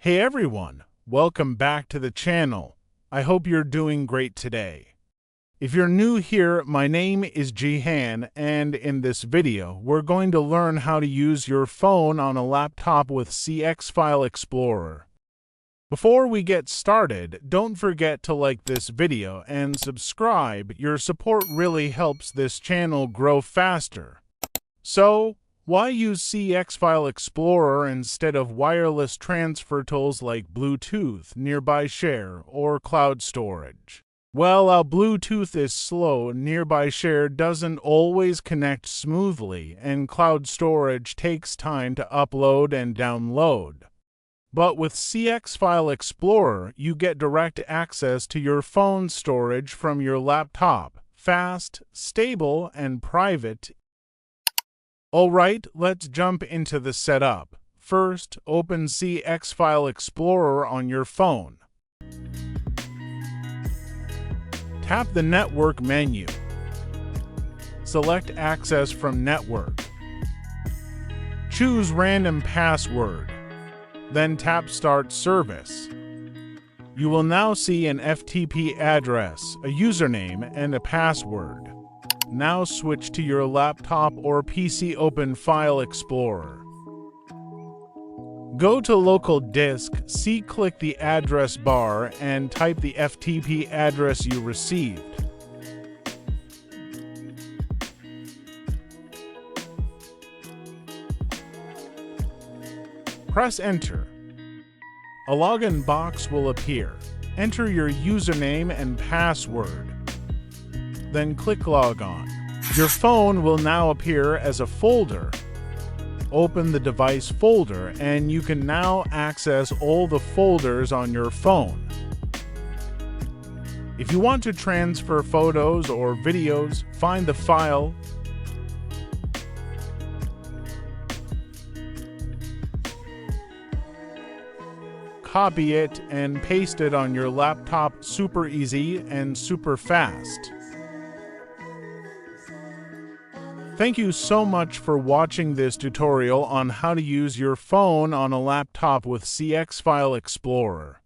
Hey everyone, welcome back to the channel. I hope you're doing great today. If you're new here, my name is Jihan, and in this video, we're going to learn how to use your phone on a laptop with CX File Explorer. Before we get started, don't forget to like this video and subscribe. Your support really helps this channel grow faster. So, why use CX File Explorer instead of wireless transfer tools like Bluetooth, Nearby Share, or cloud storage? Well, Bluetooth is slow, Nearby Share doesn't always connect smoothly, and cloud storage takes time to upload and download. But with CX File Explorer, you get direct access to your phone storage from your laptop, fast, stable, and private. Alright, let's jump into the setup. First, open CX File Explorer on your phone. Tap the Network menu. Select Access from Network. Choose Random Password. Then tap Start Service. You will now see an FTP address, a username, and a password. Now switch to your laptop or PC. Open File Explorer. Go to Local Disk, click the address bar, and type the FTP address you received. Press Enter. A login box will appear. Enter your username and password. Then click Log On. Your phone will now appear as a folder. Open the device folder and you can now access all the folders on your phone. If you want to transfer photos or videos, find the file, copy it, and paste it on your laptop. Super easy and super fast. Thank you so much for watching this tutorial on how to use your phone on a laptop with CX File Explorer.